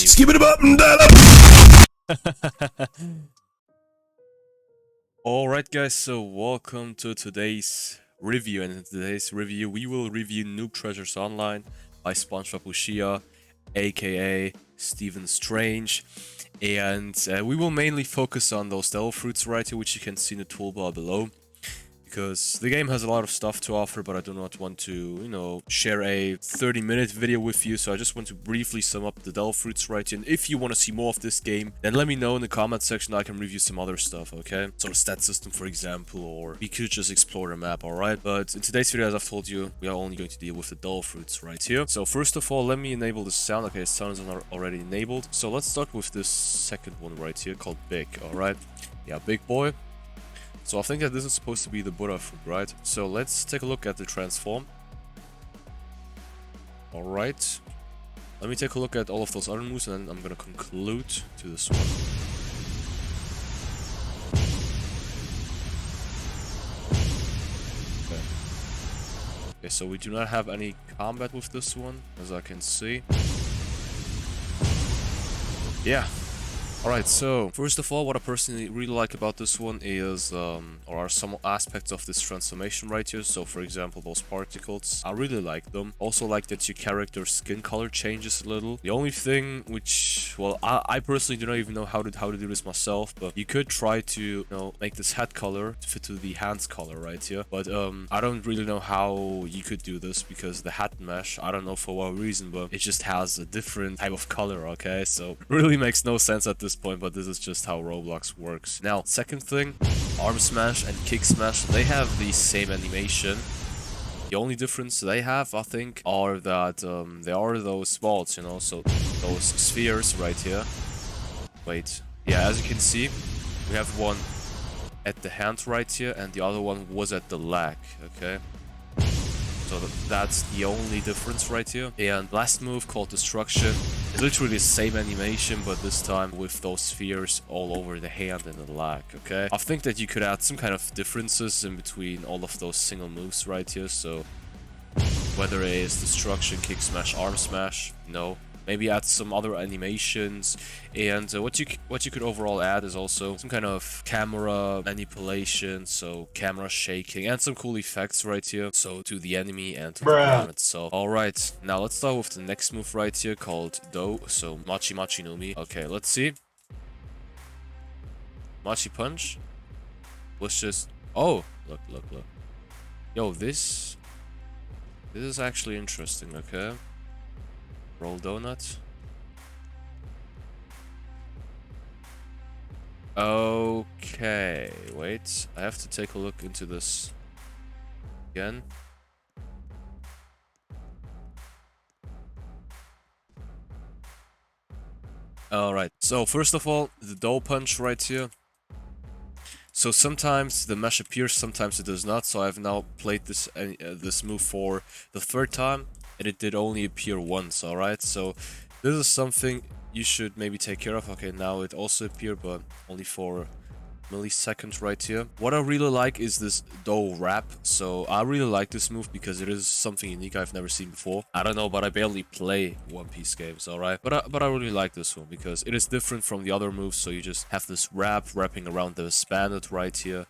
Skip it up and down. Alright guys, so welcome to today's review, and in today's review we will review Noob Treasures Online by SpongeBob Ushia, aka Stephen Strange, and we will mainly focus on those devil fruits right here, which you can see in the toolbar below. Because the game has a lot of stuff to offer, but I do not want to, you know, share a 30-minute video with you. So I just want to briefly sum up the devil fruits right here. And if you want to see more of this game, then let me know in the comment section. I can review some other stuff, okay? So the stat system, for example, or we could just explore the map, alright? But in today's video, as I've told you, we are only going to deal with the devil fruits right here. So first of all, let me enable the sound. Okay, the sound is already enabled. So let's start with this second one right here called Big, alright? Yeah, Big Boy. So I think that this is supposed to be the Buddha fruit, right? So let's take a look at the transform. Alright. Let me take a look at all of those other moves, and then I'm gonna conclude to this one. Okay, so we do not have any combat with this one, as I can see. Yeah. Alright, so first of all, what I personally really like about this one is, or are some aspects of this transformation right here. So for example, those particles, I really like them. Also like that your character's skin color changes a little. The only thing which, well, I personally do not even know how to do this myself, but you could try to, you know, make this head color fit to the hands color right here. But I don't really know how you could do this, because the hat mesh, I don't know for what reason, but it just has a different type of color, okay? So it really makes no sense at this point, but this is just how Roblox works. Now, second thing, arm smash and kick smash, they have the same animation. The only difference they have, I think, are that they are those balls, you know, so those spheres right here. Wait, yeah, as you can see, we have one at the hand right here, and the other one was at the leg, okay? So that's the only difference right here. And last move called Destruction is literally the same animation, but this time with those spheres all over the hand and the leg, okay? I think that you could add some kind of differences in between all of those single moves right here. So whether it is Destruction, Kick Smash, Arm Smash, no. Maybe add some other animations, and what you could overall add is also some kind of camera manipulation, so camera shaking, and some cool effects right here, so to the enemy and to the ground itself. Alright, now let's start with the next move right here called Do, so Machi Machi no Mi. Okay, let's see. Machi Punch. Let's just... Oh, look. Yo, this is actually interesting, okay? Roll donut. Okay, wait. I have to take a look into this again. Alright, so first of all, the dough punch right here. So sometimes the mesh appears, sometimes it does not. So I've now played this this move for the third time, and it did only appear once, alright? So this is something you should maybe take care of. Okay, now it also appeared, but only for milliseconds right here. What I really like is this dough wrap. So I really like this move because it is something unique I've never seen before. I don't know, but I barely play One Piece games, alright? But I really like this one because it is different from the other moves. So you just have this wrapping around the bandit right here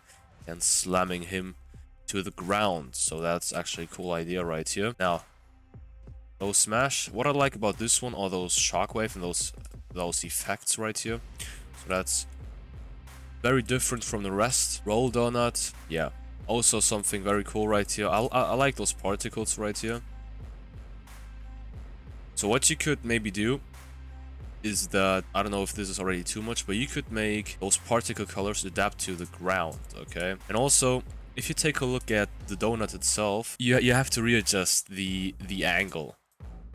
and slamming him to the ground. So that's actually a cool idea right here. Now, those smash. What I like about this one are those shockwave and those effects right here. So that's very different from the rest. Roll donut, yeah, also something very cool right here. I like those particles right here. So what you could maybe do is that, I don't know if this is already too much, but you could make those particle colors adapt to the ground, okay? And also, if you take a look at the donut itself, you have to readjust the angle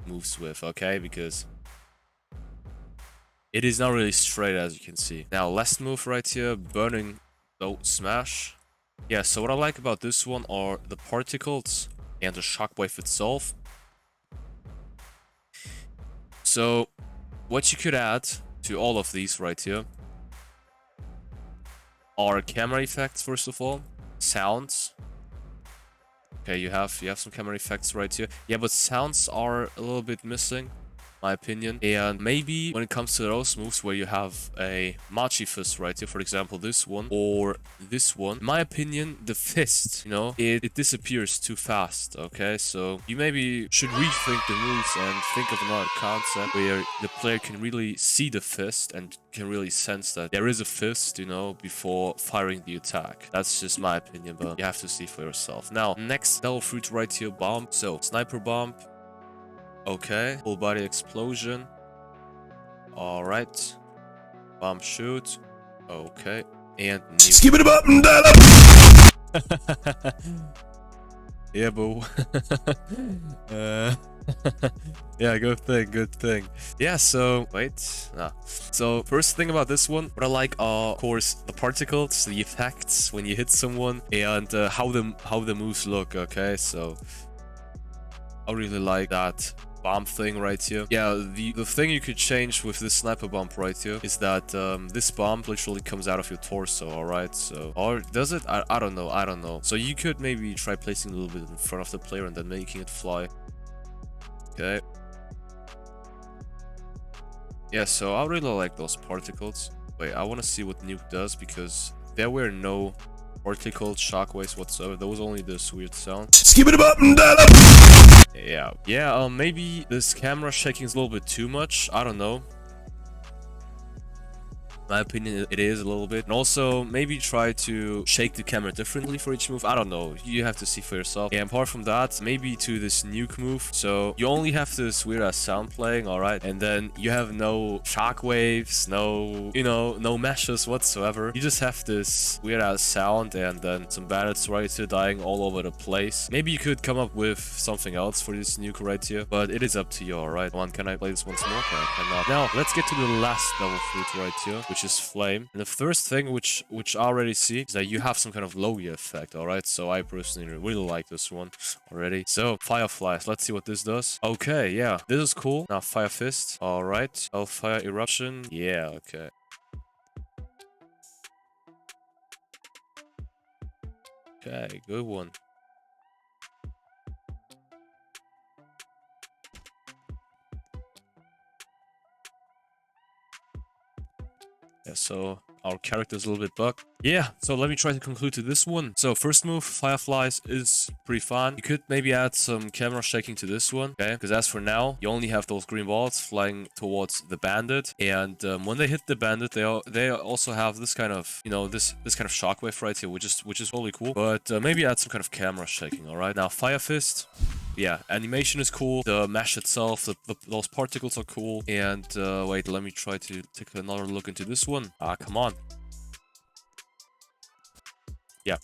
moves with, okay? Because it is not really straight, as you can see. Now, last move right here, burning though smash. Yeah, so what I like about this one are the particles and the shockwave itself. So what you could add to all of these right here are camera effects, first of all, sounds. Okay, you have some camera effects right here. Yeah, but sounds are a little bit missing. my opinion. And maybe when it comes to those moves where you have a Machi fist right here, for example, this one or this one, in my opinion, the fist, you know, it disappears too fast, okay? So you maybe should rethink the moves and think of another concept where the player can really see the fist and can really sense that there is a fist, you know, before firing the attack. That's just my opinion, but you have to see for yourself. Now, next devil fruit right here, bomb. So, sniper bomb. Okay. Full body explosion. Alright. Bomb shoot. Okay. And nuke. Skip it up and down. Yeah, boo. Yeah, good thing. Yeah, so wait. So first thing about this one, what I like are of course the particles, the effects when you hit someone, and how the moves look. Okay, so I really like that bomb thing right here. Yeah, the thing you could change with this sniper bomb right here is that this bomb literally comes out of your torso, alright? So, or does it? I don't know. So you could maybe try placing a little bit in front of the player and then making it fly. Okay. Yeah, so I really like those particles. Wait, I want to see what nuke does because there were no particles, shockwaves whatsoever. There was only this weird sound. Skip it up and down. Yeah, maybe this camera shaking is a little bit too much. I don't know. In my opinion, it is a little bit. And also, maybe try to shake the camera differently for each move. I don't know. You have to see for yourself. And apart from that, maybe to this nuke move. So, you only have this weird-ass sound playing, alright? And then you have no shockwaves, no, you know, no meshes whatsoever. You just have this weird-ass sound and then some bandits right here dying all over the place. Maybe you could come up with something else for this nuke right here. But it is up to you, alright? Can I play this once more? Okay, I cannot. Now, let's get to the last devil fruit right here, which is flame. And the first thing which I already see is that you have some kind of Logia effect, alright? So I personally really like this one already. So fireflies, let's see what this does. Okay, yeah, this is cool. Now fire fist, alright. Hellfire eruption, yeah, okay. Okay, good one. Yeah, so our character is a little bit bugged. Yeah, so let me try to conclude to this one. So first move, fireflies is pretty fun. You could maybe add some camera shaking to this one, okay? Because as for now, you only have those green balls flying towards the bandit, and when they hit the bandit, they also have this kind of, you know, this kind of shockwave right here, which is really cool. But maybe add some kind of camera shaking. All right, now fire fist. Yeah, animation is cool. The mesh itself, those particles are cool. And wait, let me try to take another look into this one. Ah, come on. Yeah,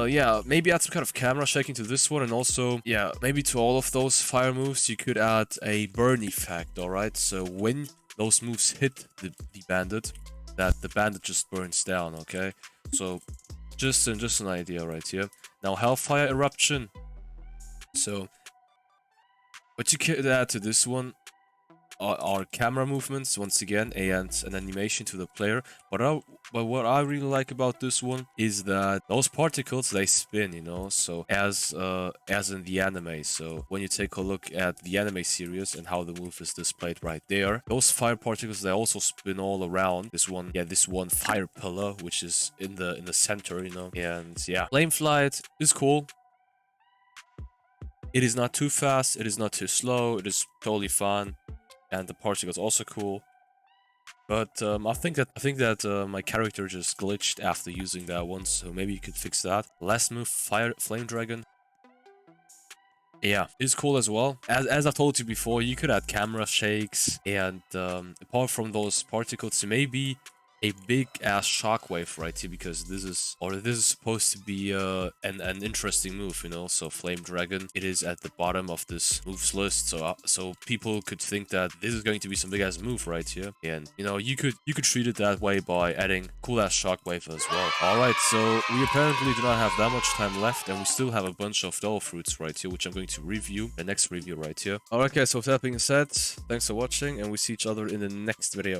yeah, maybe add some kind of camera shaking to this one, and also, yeah, maybe to all of those fire moves, you could add a burn effect, alright? So when those moves hit the bandit, that the bandit just burns down, okay? So, just an idea right here. Now, Hellfire Eruption. So, what you could add to this one are camera movements once again and an animation to the player. But what I really like about this one is that those particles, they spin, you know, so as in the anime. So when you take a look at the anime series and how the move is displayed right there, those fire particles, they also spin all around this one. Yeah, this one fire pillar which is in the center, you know. And yeah, flame flight is cool. It is not too fast, it is not too slow, it is totally fun. And the particles also cool, but I think that my character just glitched after using that one, so maybe you could fix that. Last move, flame dragon. Yeah, it's cool as well. As I've told you before, you could add camera shakes, and apart from those particles, maybe a big ass shockwave right here, because this is supposed to be an interesting move, you know. So flame dragon, it is at the bottom of this moves list, so people could think that this is going to be some big ass move right here, and you know, you could treat it that way by adding cool ass shockwave as well. All right, so we apparently do not have that much time left, and we still have a bunch of devil fruits right here, which I'm going to review the next review right here. Alright guys, so with that being said, thanks for watching, and we see each other in the next video.